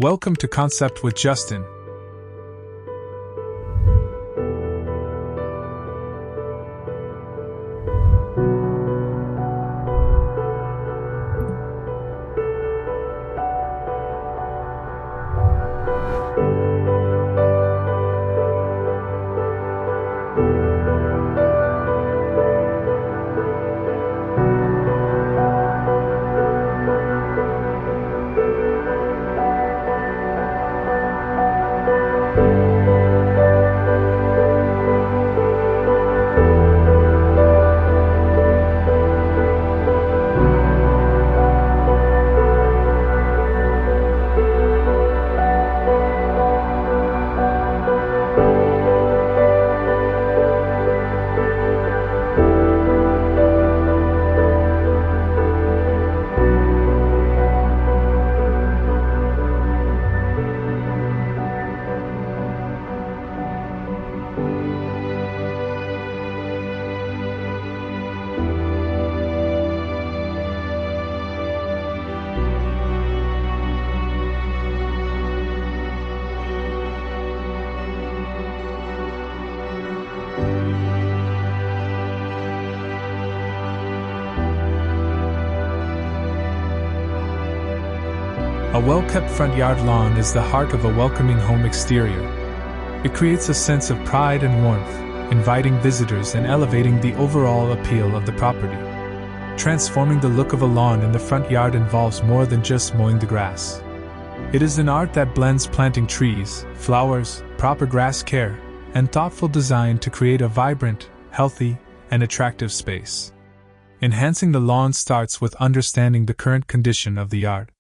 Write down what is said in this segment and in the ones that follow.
Welcome to Concept with Justin. A well-kept front yard lawn is the heart of a welcoming home exterior. It creates a sense of pride and warmth, inviting visitors and elevating the overall appeal of the property. Transforming the look of a lawn in the front yard involves more than just mowing the grass. It is an art that blends planting trees, flowers, proper grass care, and thoughtful design to create a vibrant, healthy, and attractive space. Enhancing the lawn starts with understanding the current condition of the yard.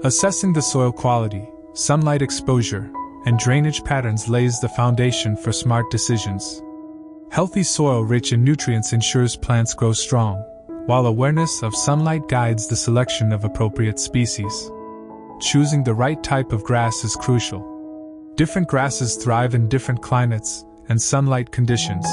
Assessing the soil quality, sunlight exposure, and drainage patterns lays the foundation for smart decisions. Healthy soil rich in nutrients ensures plants grow strong, while awareness of sunlight guides the selection of appropriate species. Choosing the right type of grass is crucial. Different grasses thrive in different climates and sunlight conditions.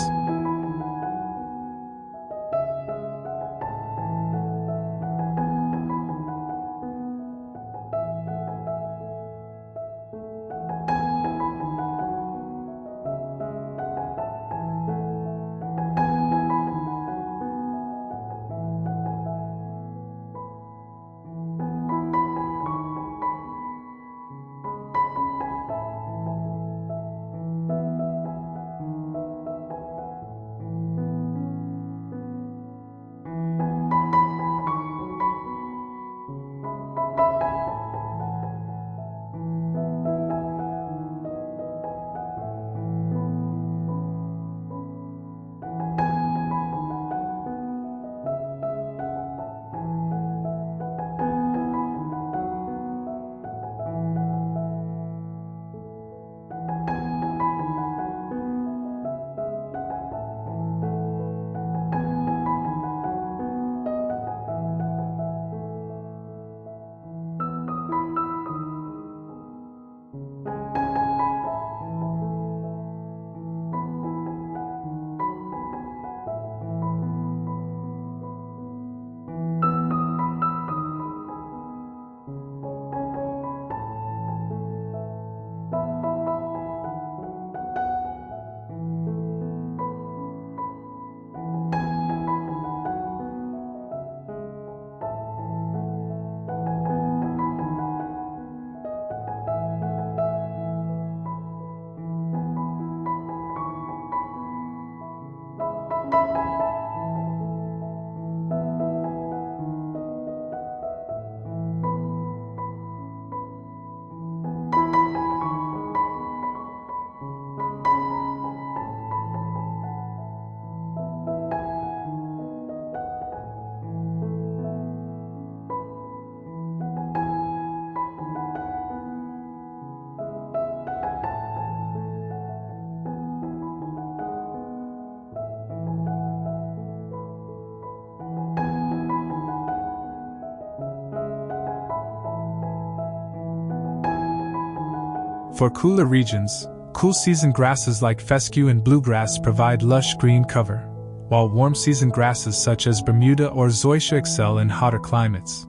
For cooler regions, cool season grasses like fescue and bluegrass provide lush green cover, while warm season grasses such as Bermuda or zoysia excel in hotter climates.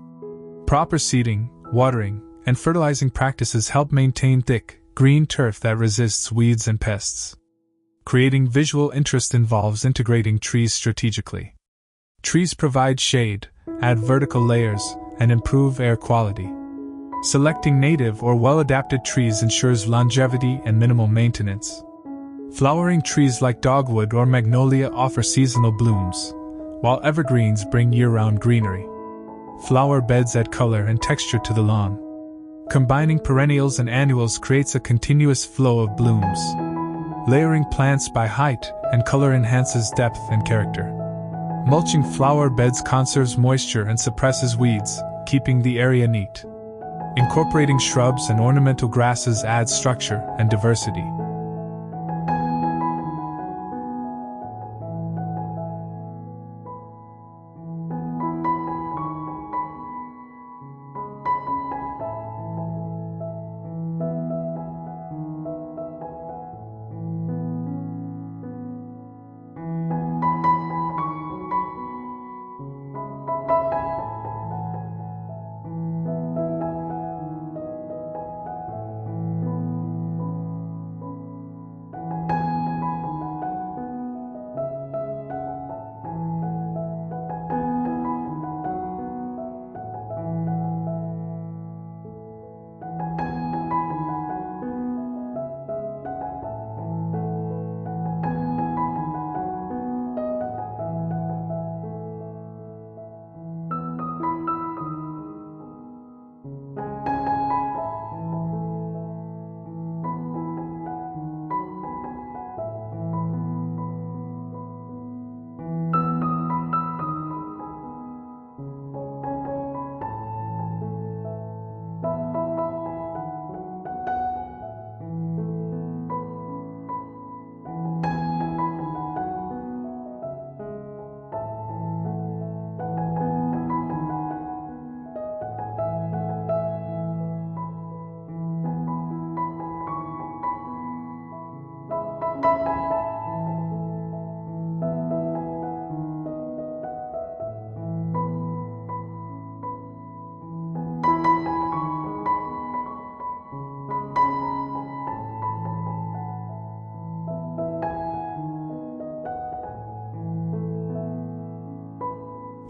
Proper seeding, watering, and fertilizing practices help maintain thick, green turf that resists weeds and pests. Creating visual interest involves integrating trees strategically. Trees provide shade, add vertical layers, and improve air quality. Selecting native or well-adapted trees ensures longevity and minimal maintenance. Flowering trees like dogwood or magnolia offer seasonal blooms, while evergreens bring year-round greenery. Flower beds add color and texture to the lawn. Combining perennials and annuals creates a continuous flow of blooms. Layering plants by height and color enhances depth and character. Mulching flower beds conserves moisture and suppresses weeds, keeping the area neat. Incorporating shrubs and ornamental grasses adds structure and diversity.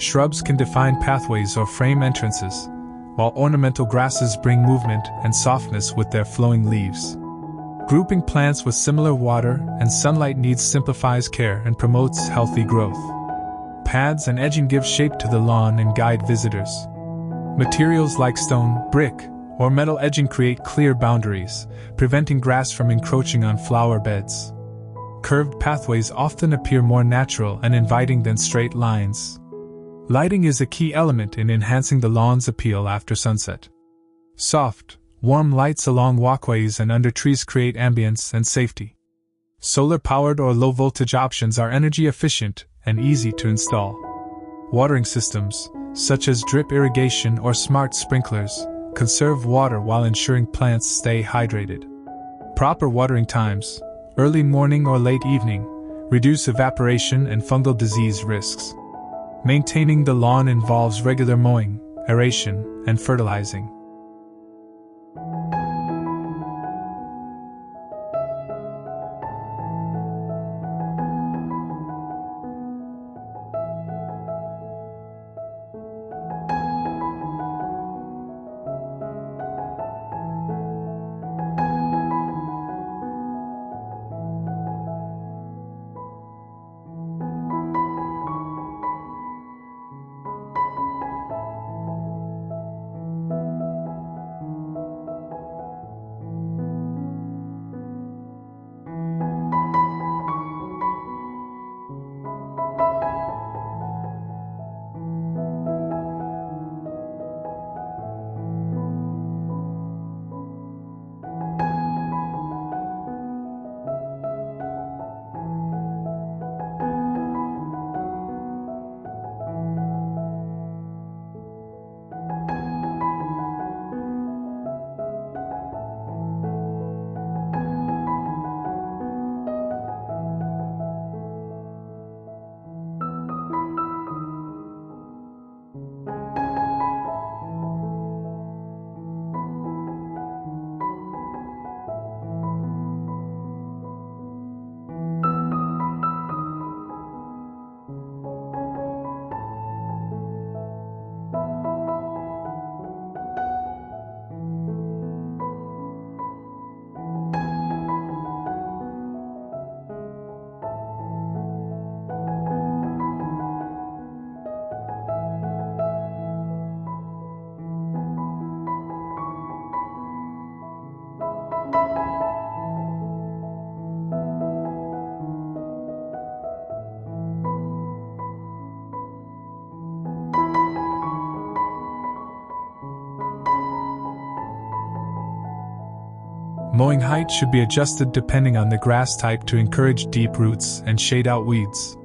Shrubs can define pathways or frame entrances, while ornamental grasses bring movement and softness with their flowing leaves. Grouping plants with similar water and sunlight needs simplifies care and promotes healthy growth. Pads and edging give shape to the lawn and guide visitors. Materials like stone, brick, or metal edging create clear boundaries, preventing grass from encroaching on flower beds. Curved pathways often appear more natural and inviting than straight lines. Lighting is a key element in enhancing the lawn's appeal after sunset. Soft, warm lights along walkways and under trees create ambience and safety. Solar-powered or low-voltage options are energy efficient and easy to install. Watering systems, such as drip irrigation or smart sprinklers, conserve water while ensuring plants stay hydrated. Proper watering times, early morning or late evening, reduce evaporation and fungal disease risks. Maintaining the lawn involves regular mowing, aeration, and fertilizing. Mowing height should be adjusted depending on the grass type to encourage deep roots and shade out weeds.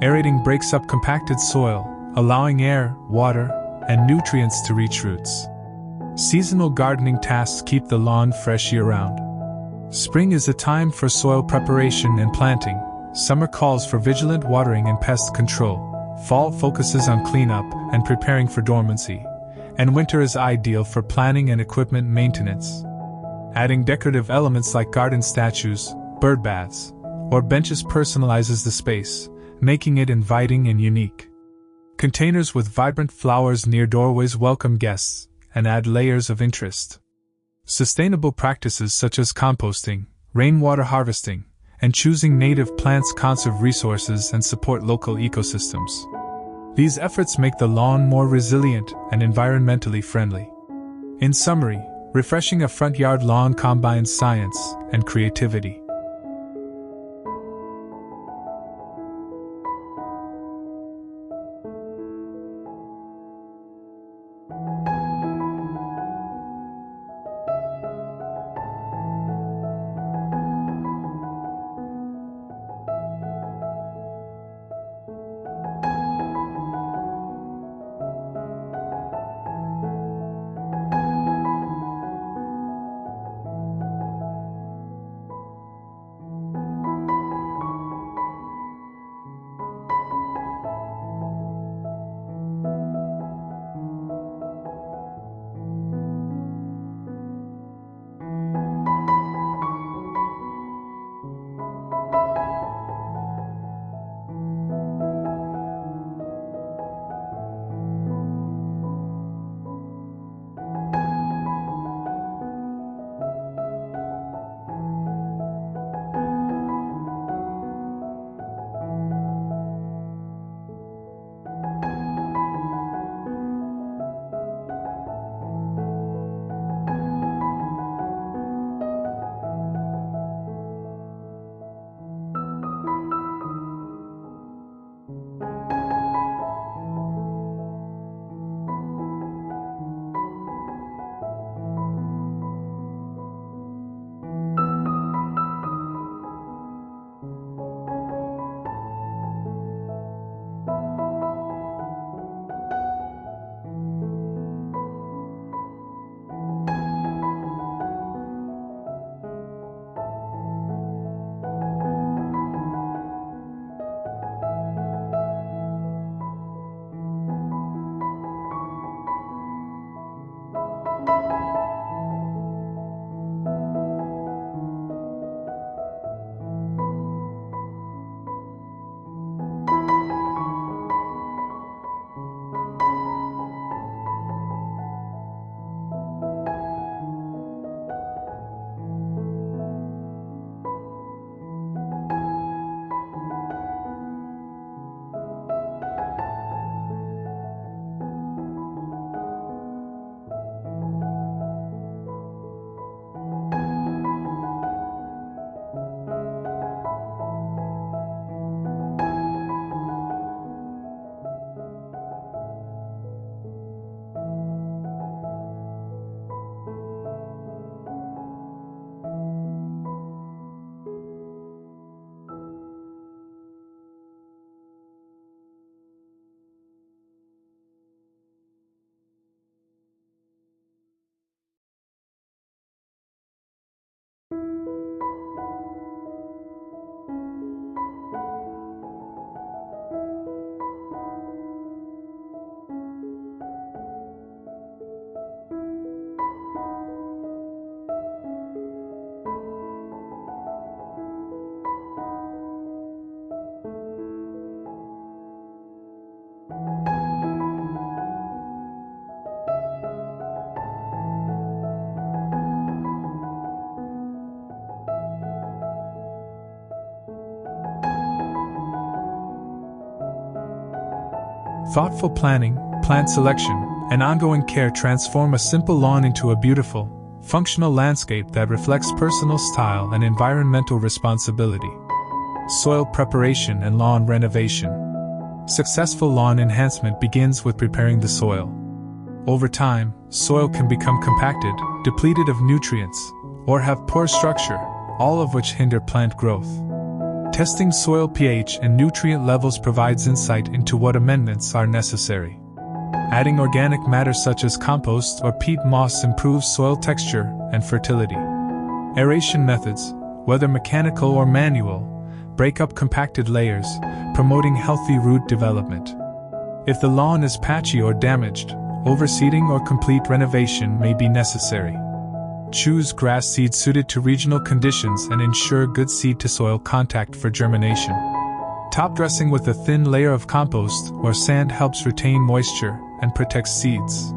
Aerating breaks up compacted soil, allowing air, water, and nutrients to reach roots. Seasonal gardening tasks keep the lawn fresh year-round. Spring is a time for soil preparation and planting. Summer calls for vigilant watering and pest control. Fall focuses on cleanup and preparing for dormancy. And winter is ideal for planning and equipment maintenance. Adding decorative elements like garden statues, bird baths, or benches personalizes the space, making it inviting and unique. Containers with vibrant flowers near doorways welcome guests and add layers of interest. Sustainable practices such as composting, rainwater harvesting, and choosing native plants conserve resources and support local ecosystems. These efforts make the lawn more resilient and environmentally friendly. In summary, refreshing a front yard lawn combines science and creativity. Thoughtful planning, plant selection, and ongoing care transform a simple lawn into a beautiful, functional landscape that reflects personal style and environmental responsibility. Soil preparation and lawn renovation. Successful lawn enhancement begins with preparing the soil. Over time, soil can become compacted, depleted of nutrients, or have poor structure, all of which hinder plant growth. Testing soil pH and nutrient levels provides insight into what amendments are necessary. Adding organic matter such as compost or peat moss improves soil texture and fertility. Aeration methods, whether mechanical or manual, break up compacted layers, promoting healthy root development. If the lawn is patchy or damaged, overseeding or complete renovation may be necessary. Choose grass seed suited to regional conditions and ensure good seed-to-soil contact for germination. Top dressing with a thin layer of compost or sand helps retain moisture and protects seeds.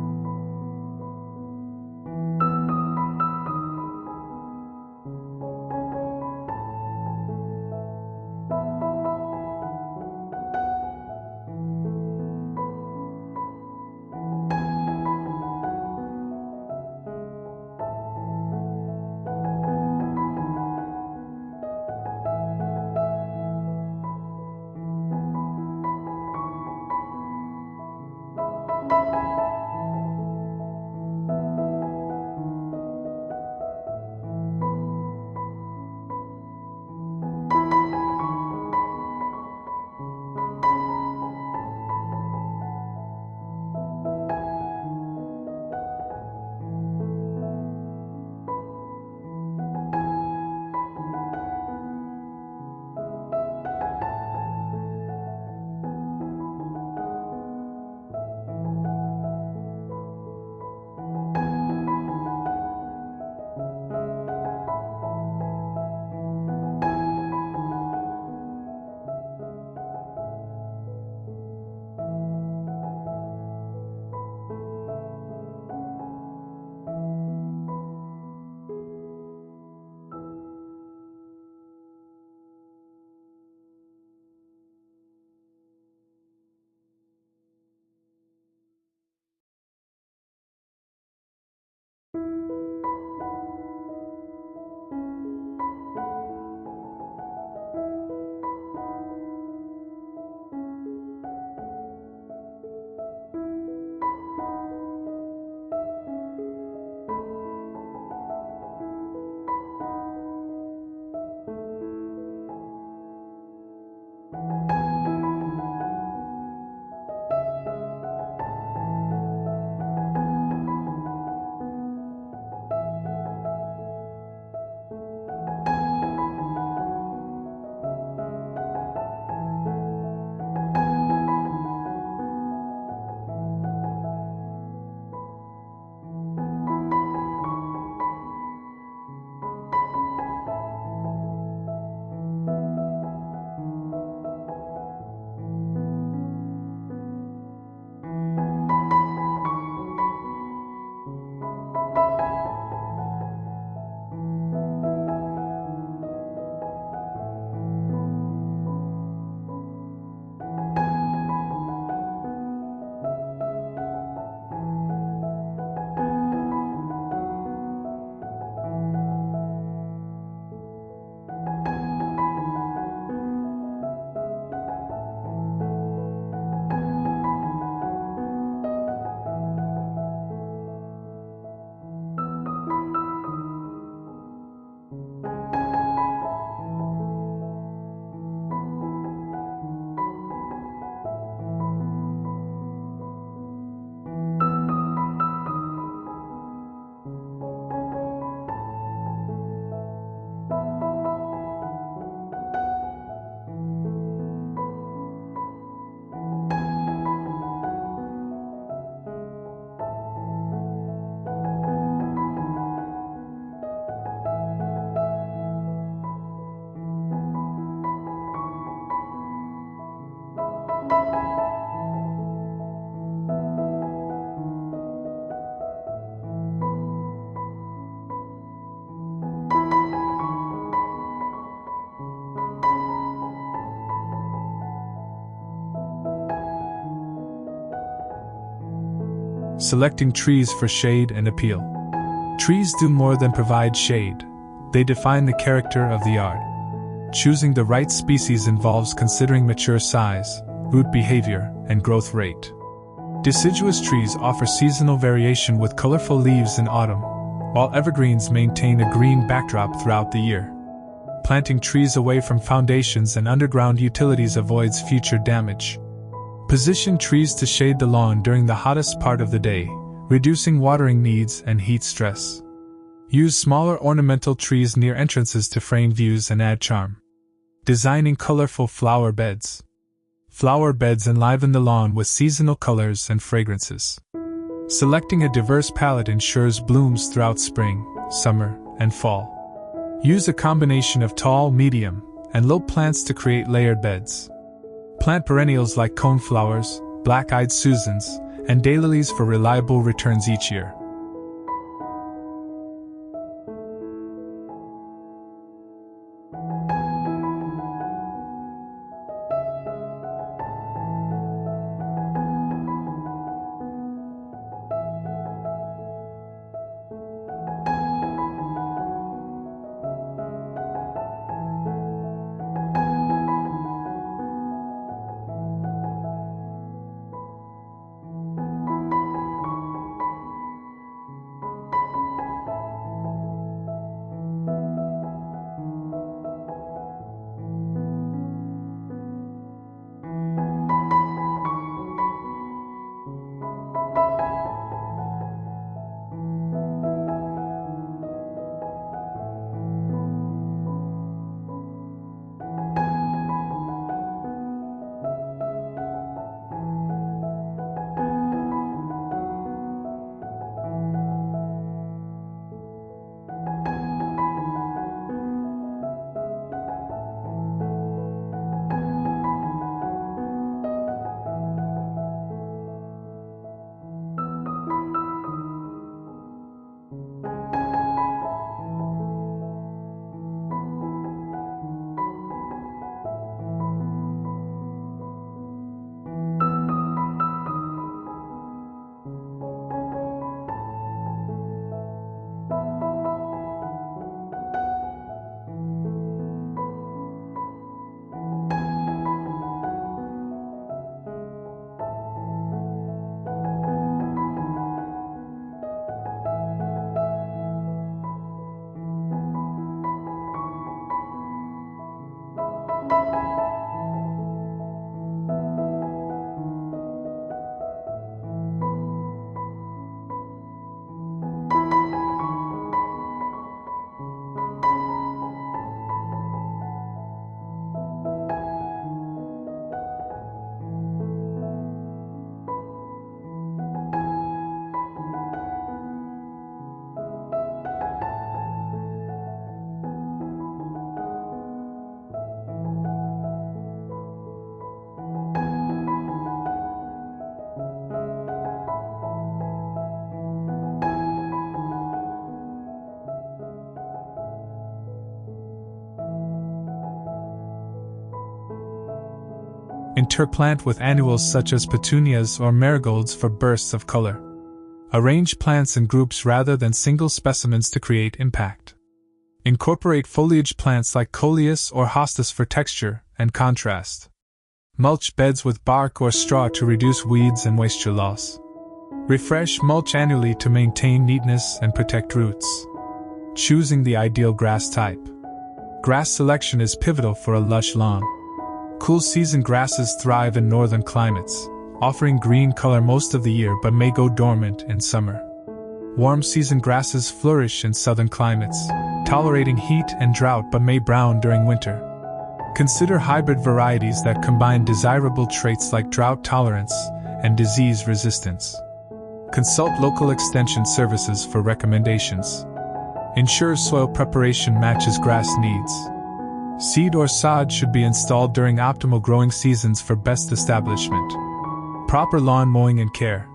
Selecting trees for shade and appeal. Trees do more than provide shade, they define the character of the yard. Choosing the right species involves considering mature size, root behavior, and growth rate. Deciduous trees offer seasonal variation with colorful leaves in autumn, while evergreens maintain a green backdrop throughout the year. Planting trees away from foundations and underground utilities avoids future damage. Position trees to shade the lawn during the hottest part of the day, reducing watering needs and heat stress. Use smaller ornamental trees near entrances to frame views and add charm. Designing colorful flower beds. Flower beds enliven the lawn with seasonal colors and fragrances. Selecting a diverse palette ensures blooms throughout spring, summer, and fall. Use a combination of tall, medium, and low plants to create layered beds. Plant perennials like coneflowers, black-eyed Susans, and daylilies for reliable returns each year. Interplant with annuals such as petunias or marigolds for bursts of color. Arrange plants in groups rather than single specimens to create impact. Incorporate foliage plants like coleus or hostas for texture and contrast. Mulch beds with bark or straw to reduce weeds and moisture loss. Refresh mulch annually to maintain neatness and protect roots. Choosing the ideal grass type. Grass selection is pivotal for a lush lawn. Cool season grasses thrive in northern climates, offering green color most of the year but may go dormant in summer. Warm season grasses flourish in southern climates, tolerating heat and drought but may brown during winter. Consider hybrid varieties that combine desirable traits like drought tolerance and disease resistance. Consult local extension services for recommendations. Ensure soil preparation matches grass needs. Seed or sod should be installed during optimal growing seasons for best establishment. Proper lawn mowing and care.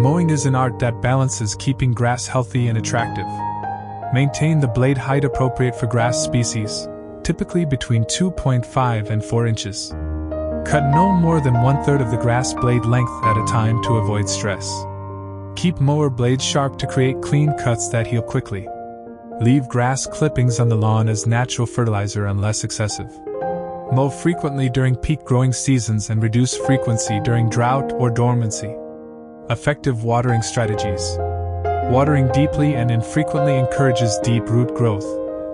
Mowing is an art that balances keeping grass healthy and attractive. Maintain the blade height appropriate for grass species, typically between 2.5 and 4 inches. Cut no more than 1/3 of the grass blade length at a time to avoid stress. Keep mower blades sharp to create clean cuts that heal quickly. Leave grass clippings on the lawn as natural fertilizer unless excessive. Mow frequently during peak growing seasons and reduce frequency during drought or dormancy. Effective watering strategies. Watering deeply and infrequently encourages deep root growth,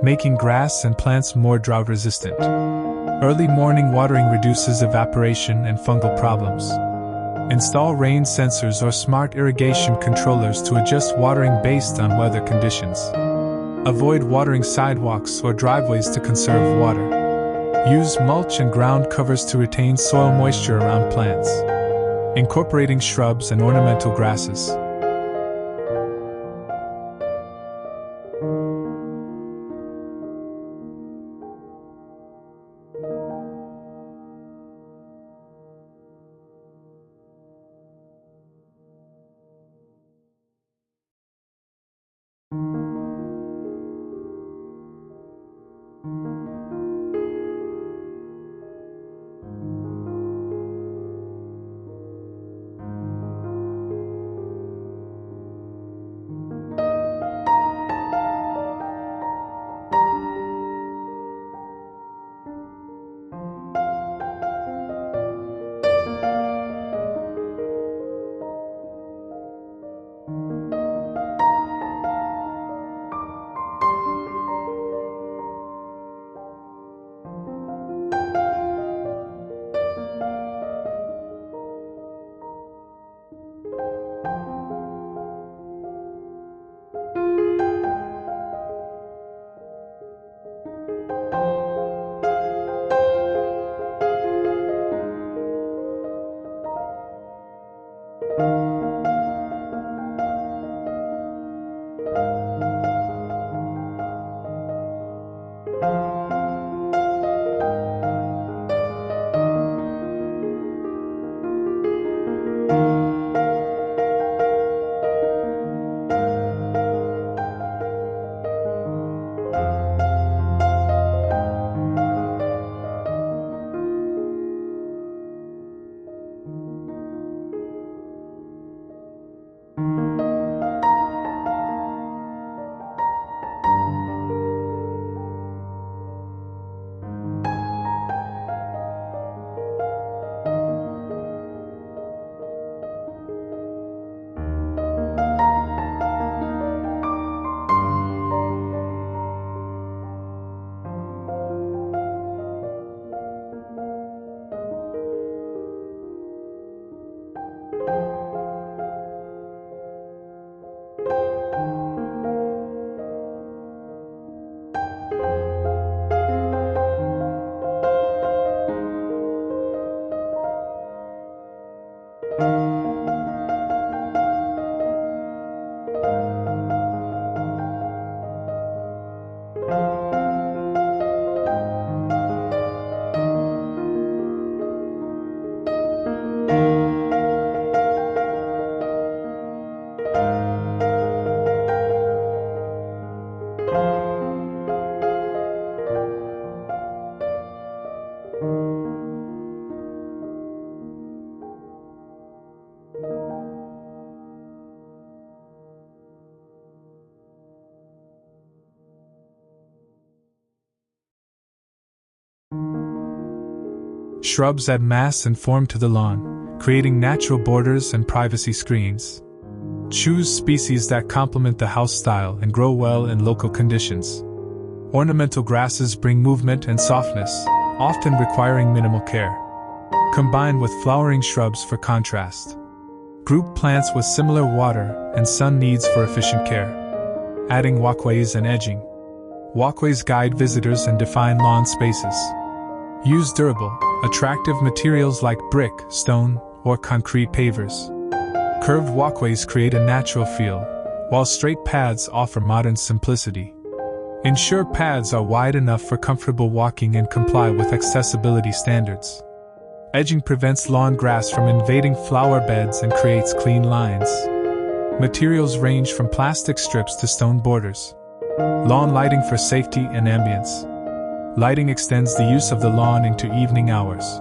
making grass and plants more drought resistant. Early morning watering reduces evaporation and fungal problems. Install rain sensors or smart irrigation controllers to adjust watering based on weather conditions. Avoid watering sidewalks or driveways to conserve water. Use mulch and ground covers to retain soil moisture around plants. Incorporating shrubs and ornamental grasses. Shrubs add mass and form to the lawn, creating natural borders and privacy screens. Choose species that complement the house style and grow well in local conditions. Ornamental grasses bring movement and softness, often requiring minimal care. Combine with flowering shrubs for contrast. Group plants with similar water and sun needs for efficient care. Adding walkways and edging. Walkways guide visitors and define lawn spaces. Use durable, attractive materials like brick, stone, or concrete pavers. Curved walkways create a natural feel, while straight paths offer modern simplicity. Ensure paths are wide enough for comfortable walking and comply with accessibility standards. Edging prevents lawn grass from invading flower beds and creates clean lines. Materials range from plastic strips to stone borders. Lawn lighting for safety and ambience. Lighting extends the use of the lawn into evening hours.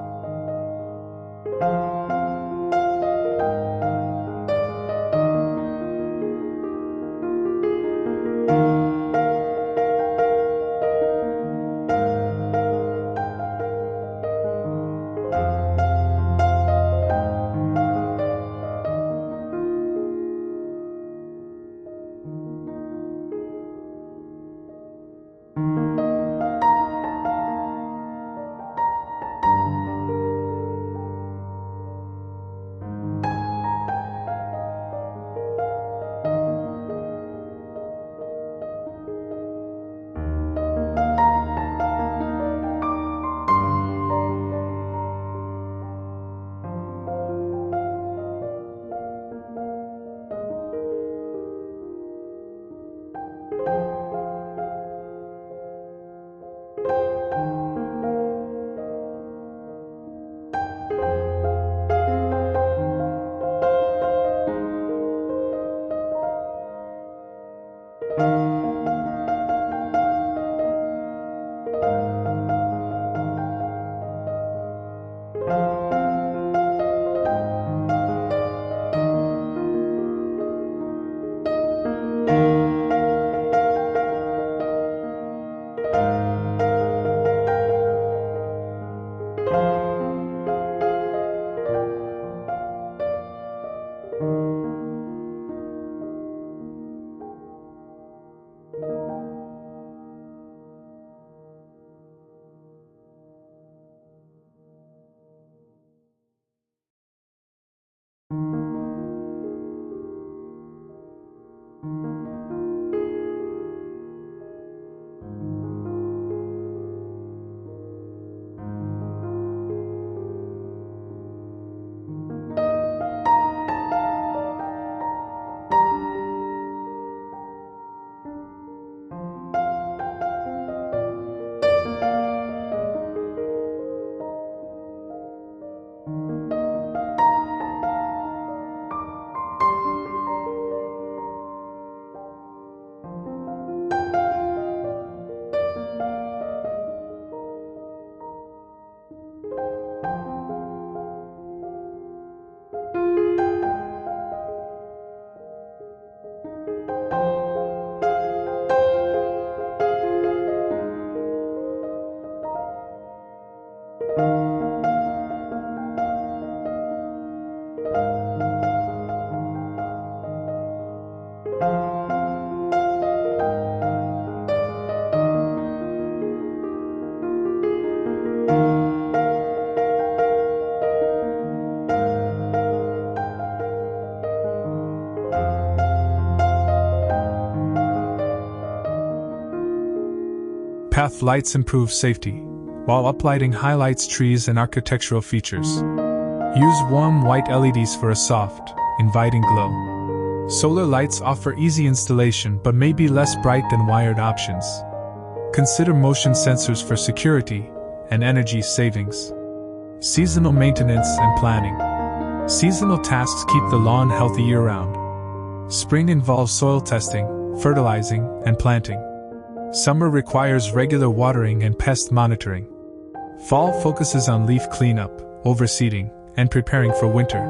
Path lights improve safety, while uplighting highlights trees and architectural features. Use warm white LEDs for a soft, inviting glow. Solar lights offer easy installation but may be less bright than wired options. Consider motion sensors for security and energy savings. Seasonal maintenance and planning. Seasonal tasks keep the lawn healthy year-round. Spring involves soil testing, fertilizing, and planting. Summer requires regular watering and pest monitoring. Fall focuses on leaf cleanup, overseeding, and preparing for winter.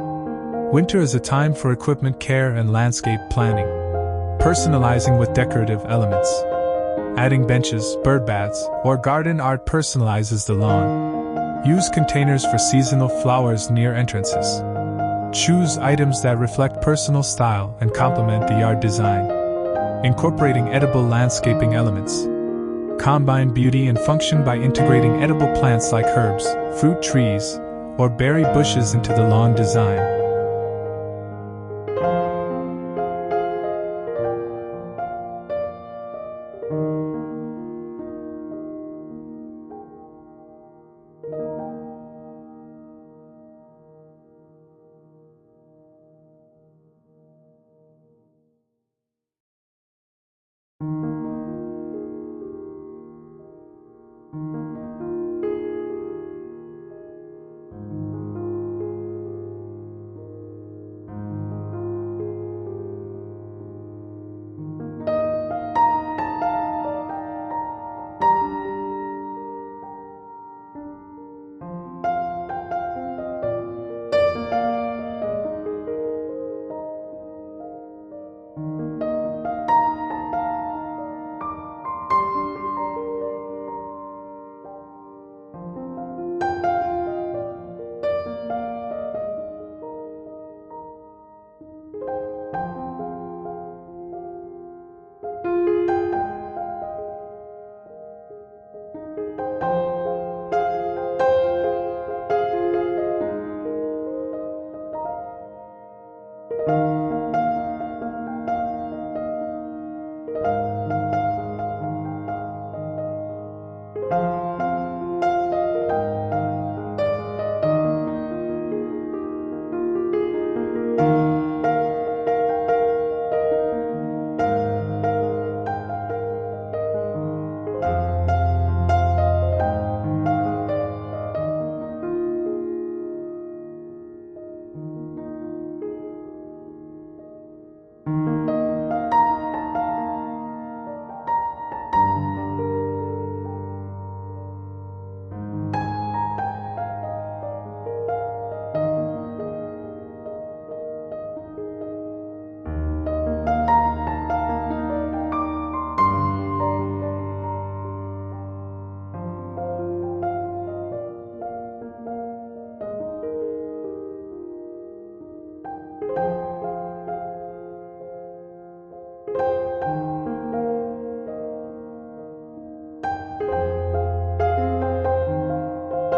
Winter is a time for equipment care and landscape planning. Personalizing with decorative elements. Adding benches, bird baths, or garden art personalizes the lawn. Use containers for seasonal flowers near entrances. Choose items that reflect personal style and complement the yard design. Incorporating edible landscaping elements. Combine beauty and function by integrating edible plants like herbs, fruit trees, or berry bushes into the lawn design.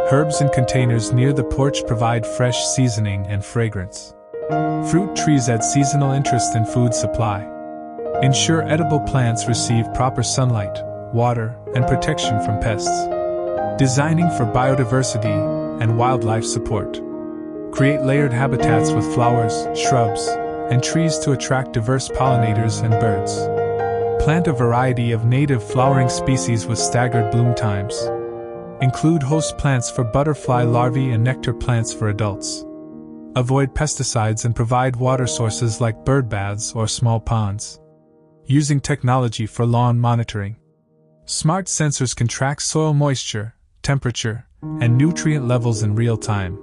Herbs in containers near the porch provide fresh seasoning and fragrance. Fruit trees add seasonal interest in food supply. Ensure edible plants receive proper sunlight, water, and protection from pests. Designing for biodiversity and wildlife support. Create layered habitats with flowers, shrubs, and trees to attract diverse pollinators and birds. Plant a variety of native flowering species with staggered bloom times. Include host plants for butterfly larvae and nectar plants for adults. Avoid pesticides and provide water sources like bird baths or small ponds. Using technology for lawn monitoring. Smart sensors can track soil moisture, temperature, and nutrient levels in real time.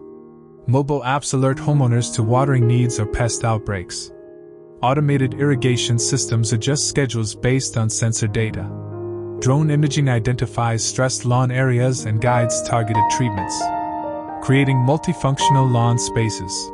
Mobile apps alert homeowners to watering needs or pest outbreaks. Automated irrigation systems adjust schedules based on sensor data. Drone imaging identifies stressed lawn areas and guides targeted treatments. Creating multifunctional lawn spaces.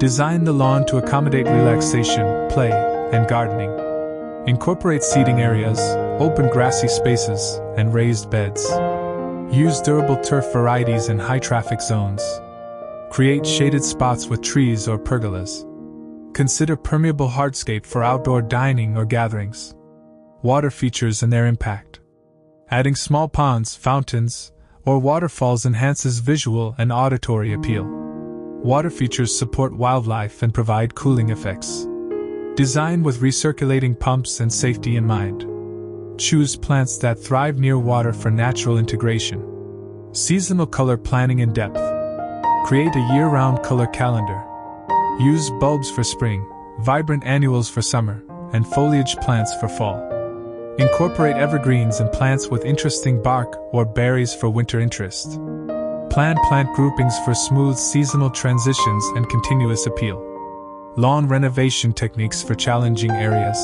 Design the lawn to accommodate relaxation, play, and gardening. Incorporate seating areas, open grassy spaces, and raised beds. Use durable turf varieties in high-traffic zones. Create shaded spots with trees or pergolas. Consider permeable hardscape for outdoor dining or gatherings. Water features and their impact. Adding small ponds, fountains, or waterfalls enhances visual and auditory appeal. Water features support wildlife and provide cooling effects. Design with recirculating pumps and safety in mind. Choose plants that thrive near water for natural integration. Seasonal color planning in depth. Create a year-round color calendar. Use bulbs for spring, vibrant annuals for summer, and foliage plants for fall. Incorporate evergreens and plants with interesting bark or berries for winter interest. Plan plant groupings for smooth seasonal transitions and continuous appeal. Lawn renovation techniques for challenging areas.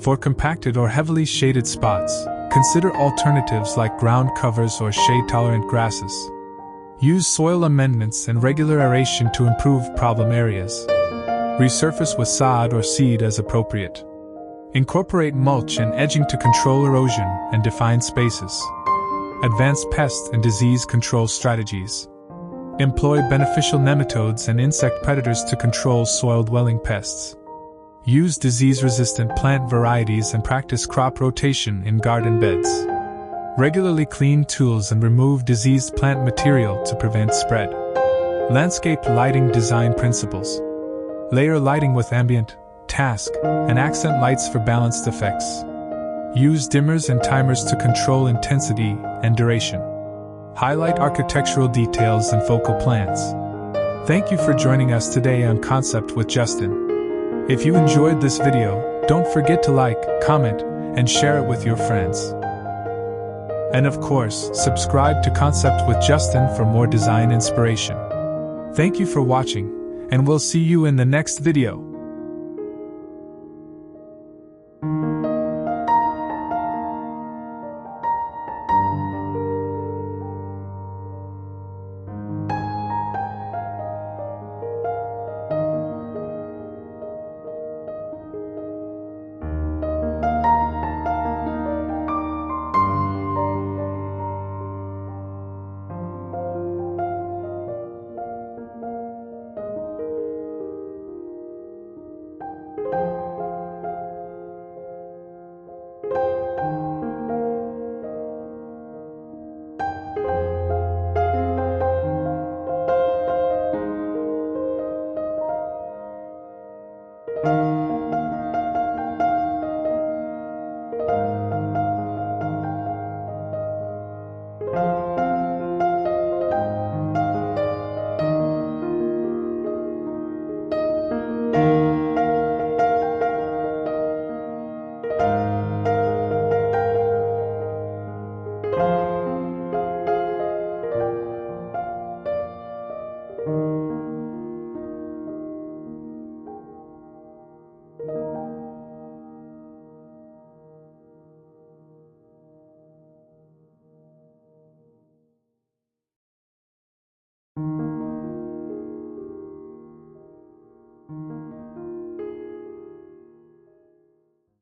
For compacted or heavily shaded spots, consider alternatives like ground covers or shade-tolerant grasses. Use soil amendments and regular aeration to improve problem areas. Resurface with sod or seed as appropriate. Incorporate mulch and edging to control erosion and define spaces. Advance pest and disease control strategies. Employ beneficial nematodes and insect predators to control soil-dwelling pests. Use disease-resistant plant varieties and practice crop rotation in garden beds. Regularly clean tools and remove diseased plant material to prevent spread. Landscape lighting design principles. Layer lighting with ambient, task, and accent lights for balanced effects. Use dimmers and timers to control intensity and duration. Highlight architectural details and focal plans. Thank you for joining us today on Concept with Justin. If you enjoyed this video, don't forget to like, comment, and share it with your friends. And of course, subscribe to Concept with Justin for more design inspiration. Thank you for watching, and we'll see you in the next video.